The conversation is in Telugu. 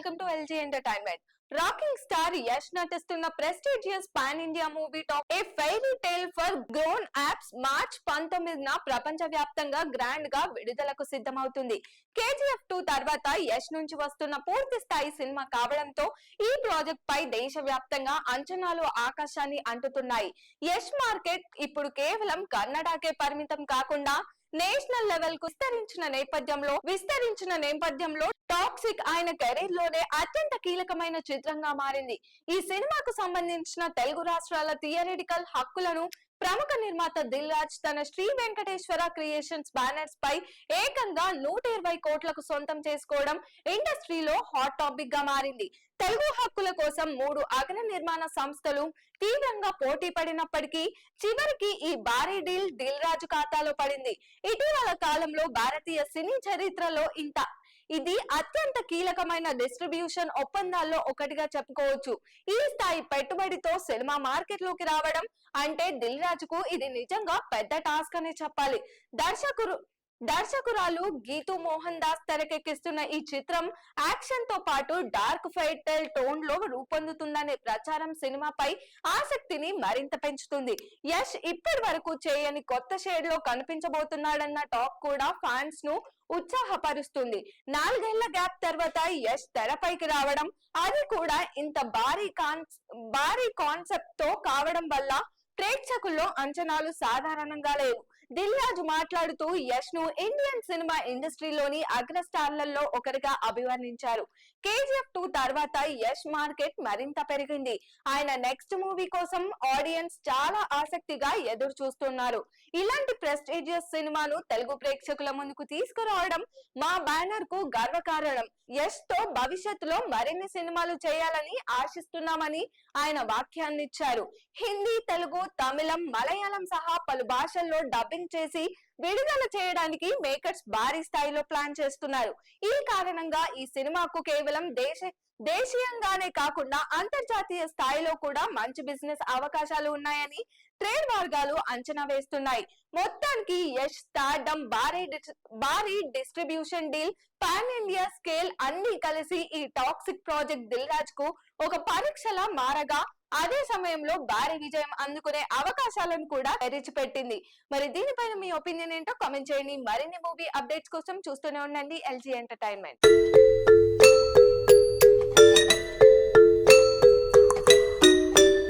Welcome to LG Entertainment. Rocking star Yash నటిస్తున్న prestigious pan India movie Toxic a fairy tale for grown ups March 19న ప్రపంచ వ్యాప్తంగా గ్రాండ్ గా విడుదలకు సిద్ధమవుతుంది. KGF 2 తర్వాత యష్ నుంచి వస్తున్న పూర్తి స్థాయి సినిమా కావడంతో ఈ ప్రాజెక్ట్ పై దేశవ్యాప్తంగా అంచనాలు ఆకాశాన్ని అంటుతున్నాయి. యష్ మార్కెట్ ఇప్పుడు కేవలం కన్నడకే పరిమితం కాకుండా నేషనల్ లెవెల్ కు విస్తరించిన నేపథ్యంలో టాక్సిక్ ఆయన కెరీర్ లోనే అత్యంత కీలకమైన చిత్రంగా మారింది. ఈ సినిమాకు సంబంధించిన తెలుగు రాష్ట్రాల థియరిటికల్ హక్కులను ప్రముఖ నిర్మాత దిల్ రాజ్ తన శ్రీ వెంకటేశ్వర క్రియేషన్స్ బ్యానర్స్ పై ఏకంగా 120 కోట్లకు సొంతం చేసుకోవడం ఇండస్ట్రీలో హాట్ టాపిక్ గా మారింది. తెలుగు హక్కుల కోసం 3 అగ్ర నిర్మాణ సంస్థలు తీవ్రంగా పోటీ పడినప్పటికీ చివరికి ఈ భారీ డీల్ దిల్ రాజు ఖాతాలో పడింది. ఇటీవల కాలంలో భారతీయ సినీ చరిత్రలో ఇది అత్యంత కీలకమైన డిస్ట్రిబ్యూషన్ ఒప్పందాల్లో ఒకటిగా చెప్పుకోవచ్చు. ఈ స్థాయి పెట్టుబడితో సినిమా మార్కెట్ లోకి రావడం అంటే దిల్ రాజుకు ఇది నిజంగా పెద్ద టాస్క్ అనే చెప్పాలి. దర్శకురాలు గీతూ మోహన్ దాస్ తెరకెక్కిస్తున్న ఈ చిత్రం యాక్షన్ తో పాటు డార్క్ ఫైటల్ టోన్ లో రూపొందుతుందనే ప్రచారం సినిమాపై ఆసక్తిని మరింత పెంచుతుంది. యష్ ఇప్పటి వరకు చేయని కొత్త షేడ్ లో కనిపించబోతున్నాడన్న టాక్ కూడా ఫ్యాన్స్ ను ఉత్సాహపరుస్తుంది. 4 ఏళ్ల గ్యాప్ తర్వాత యష్ తెరపైకి రావడం, అది కూడా ఇంత భారీ కాన్సెప్ట్ తో కావడం వల్ల ప్రేక్షకుల్లో అంచనాలు సాధారణంగా లేవు. దిల్ రాజు మాట్లాడుతూ యష్ ను ఇండియన్ సినిమా ఇండస్ట్రీలోని అగ్రస్టార్లలో ఒకరిగా అభివర్ణించారు. KGF 2 తర్వాత యష్ మార్కెట్ మరింత పెరిగింది. ఆయన నెక్స్ట్ మూవీ కోసం ఆడియన్స్ చాలా ఆసక్తిగా ఎదురు చూస్తున్నారు. ఇలాంటి ప్రెస్టీజియస్ సినిమాను తెలుగు ప్రేక్షకుల ముందుకు తీసుకురావడం మా బ్యానర్ కు గర్వకారణం. యష్ తో భవిష్యత్తులో మరిన్ని సినిమాలు చేయాలని ఆశిస్తున్నామని ఆయన వ్యాఖ్యానించారు. హిందీ, తెలుగు, తమిళం, మలయాళం సహా పలు భాషల్లో డబ్బింగ్ చేసి విడుదల చేయడానికి మేకర్స్ భారీ స్థాయిలో ప్లాన్ చేస్తున్నారు. ఈ కారణంగా ఈ సినిమాకు కేవలం దేశీయంగానే కాకుండా అంతర్జాతీయ స్థాయిలో కూడా మంచి బిజినెస్ అవకాశాలు ఉన్నాయని ట్రేడ్ వర్గాలు అంచనా వేస్తున్నాయి. మొత్తానికి యష్ స్టార్డమ్, భారీ distribution deal, pan India scale అన్ని కలిసి ఈ టాక్సిక్ ప్రాజెక్ట్ దిల్ రాజ్ కు ఒక పరీక్షలా మారగా అదే సమయంలో భారీ విజయం అందుకునే అవకాశాలను కూడా తెరిచిపెట్టింది. మరి దీనిపైన మీ ఒపీనియన్ ఏంటో కామెంట్ చేయండి. మరిన్ని మూవీ అప్డేట్స్ కోసం చూస్తూనే ఉండండి ఎల్జీ ఎంటర్టైన్మెంట్.